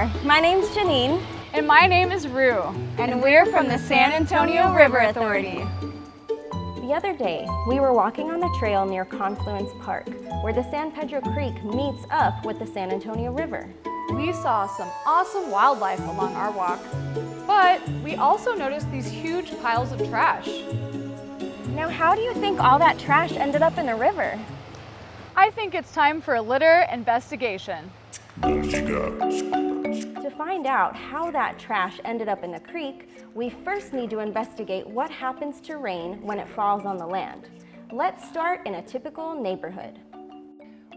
there. My name's Janine. And my name is Rue. And we're from the San Antonio River Authority. The other day, we were walking on a trail near Confluence Park, where the San Pedro Creek meets up with the San Antonio River. We saw some awesome wildlife along our walk, but we also noticed these huge piles of trash. Now, how do you think all that trash ended up in the river? I think it's time for a litter investigation. To find out how that trash ended up in the creek, we first need to investigate what happens to rain when it falls on the land. Let's start in a typical neighborhood.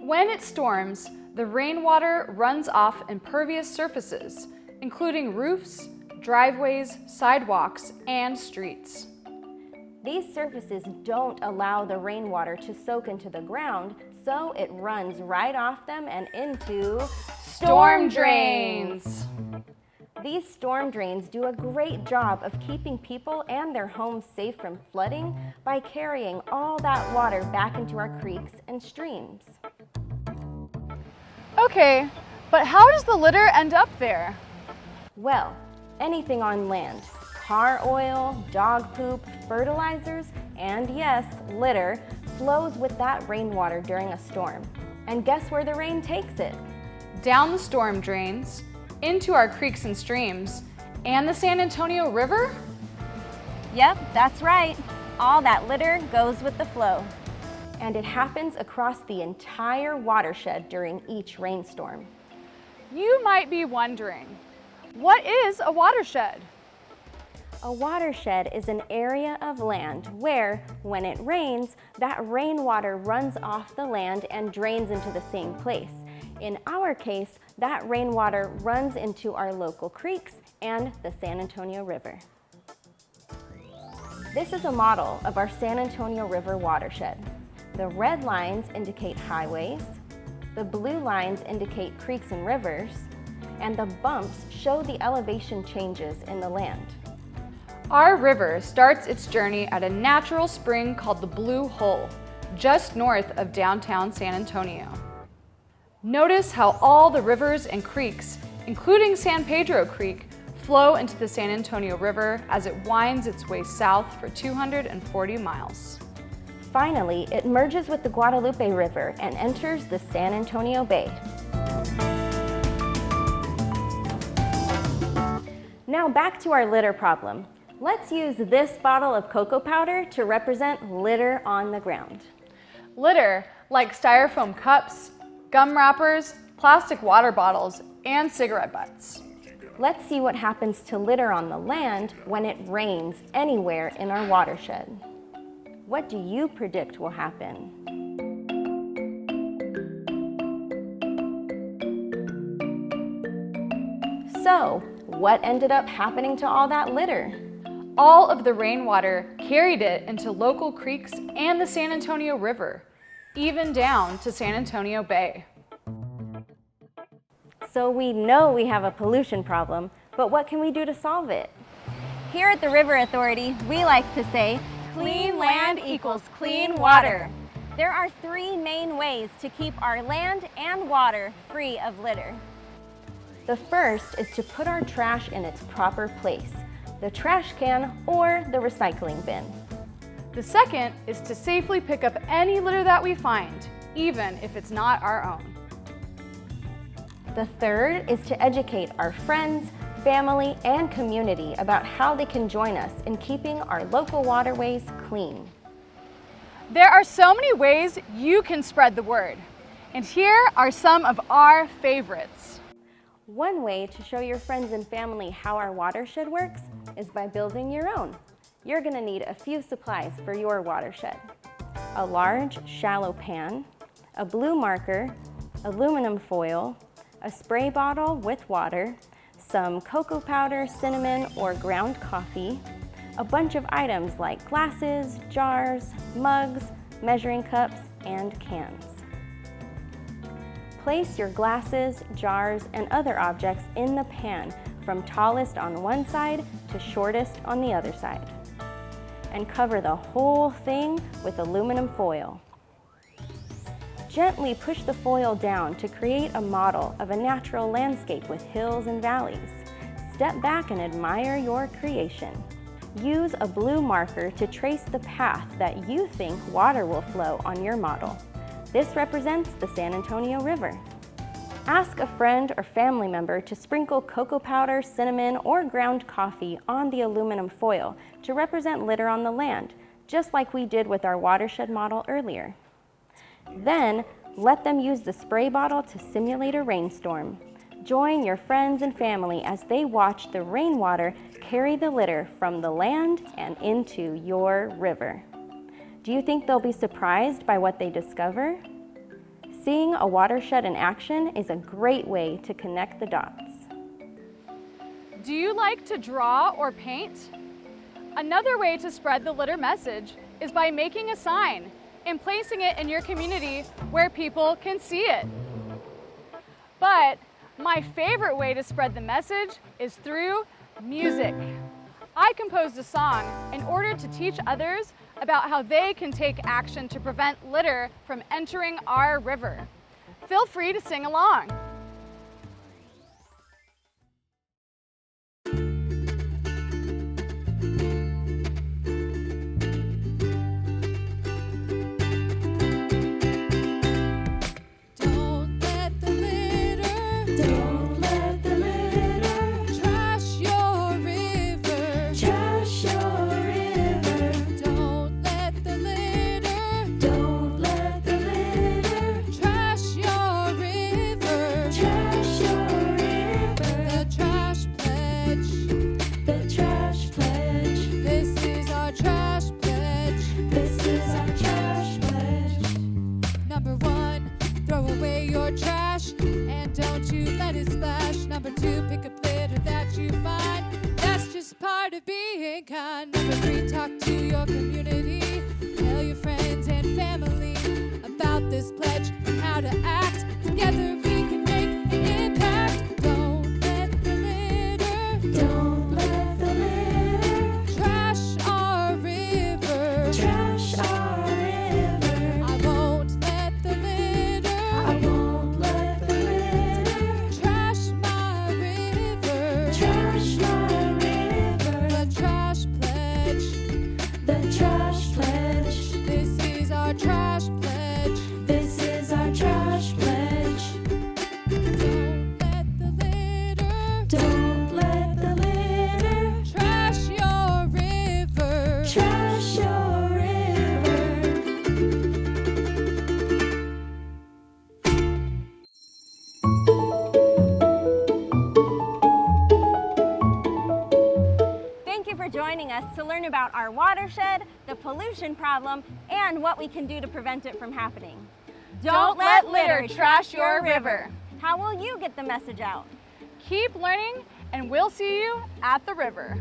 When it storms, the rainwater runs off impervious surfaces, including roofs, driveways, sidewalks, and streets. These surfaces don't allow the rainwater to soak into the ground, so it runs right off them and into storm drains. These storm drains do a great job of keeping people and their homes safe from flooding by carrying all that water back into our creeks and streams. Okay, but how does the litter end up there? Well, anything on land. Car oil, dog poop, fertilizers, and yes, litter flows with that rainwater during a storm. And guess where the rain takes it? Down the storm drains, into our creeks and streams, and the San Antonio River? Yep, that's right. All that litter goes with the flow. And it happens across the entire watershed during each rainstorm. You might be wondering, what is a watershed? A watershed is an area of land where, when it rains, that rainwater runs off the land and drains into the same place. In our case, that rainwater runs into our local creeks and the San Antonio River. This is a model of our San Antonio River watershed. The red lines indicate highways, the blue lines indicate creeks and rivers, and the bumps show the elevation changes in the land. Our river starts its journey at a natural spring called the Blue Hole, just north of downtown San Antonio. Notice how all the rivers and creeks, including San Pedro Creek, flow into the San Antonio River as it winds its way south for 240 miles. Finally, it merges with the Guadalupe River and enters the San Antonio Bay. Now back to our litter problem. Let's use this bottle of cocoa powder to represent litter on the ground. Litter, like styrofoam cups, gum wrappers, plastic water bottles, and cigarette butts. Let's see what happens to litter on the land when it rains anywhere in our watershed. What do you predict will happen? So, what ended up happening to all that litter? All of the rainwater carried it into local creeks and the San Antonio River, even down to San Antonio Bay. So we know we have a pollution problem, but what can we do to solve it? Here at the River Authority, we like to say, clean land equals clean water. There are three main ways to keep our land and water free of litter. The first is to put our trash in its proper place, the trash can or the recycling bin. The second is to safely pick up any litter that we find, even if it's not our own. The third is to educate our friends, family, and community about how they can join us in keeping our local waterways clean. There are so many ways you can spread the word, and here are some of our favorites. One way to show your friends and family how our watershed works is by building your own. You're going to need a few supplies for your watershed. A large, shallow pan, a blue marker, aluminum foil, a spray bottle with water, some cocoa powder, cinnamon, or ground coffee, a bunch of items like glasses, jars, mugs, measuring cups, and cans. Place your glasses, jars, and other objects in the pan from tallest on one side to shortest on the other side. And cover the whole thing with aluminum foil. Gently push the foil down to create a model of a natural landscape with hills and valleys. Step back and admire your creation. Use a blue marker to trace the path that you think water will flow on your model. This represents the San Antonio River. Ask a friend or family member to sprinkle cocoa powder, cinnamon, or ground coffee on the aluminum foil to represent litter on the land, just like we did with our watershed model earlier. Then, let them use the spray bottle to simulate a rainstorm. Join your friends and family as they watch the rainwater carry the litter from the land and into your river. Do you think they'll be surprised by what they discover? Seeing a watershed in action is a great way to connect the dots. Do you like to draw or paint? Another way to spread the litter message is by making a sign and placing it in your community where people can see it. But my favorite way to spread the message is through music. I composed a song in order to teach others about how they can take action to prevent litter from entering our river. Feel free to sing along. Trash, and don't you let it splash. Number 2, pick up litter that you find. That's just part of being kind. Number 3, talk to your community. Tell your friends and family about this pledge and how to act. Together we can make an impact. Don't let the litter, don't let the litter trash our river, trash our river. I won't let the litter, I won't. Trash pledge. This is our trash pledge. Don't let the litter, don't let the litter trash your river, trash your river. Thank you for joining us to learn about our watershed, the pollution problem, and what we can do to prevent it from happening. Don't let litter trash your river. How will you get the message out? Keep learning, and we'll see you at the river.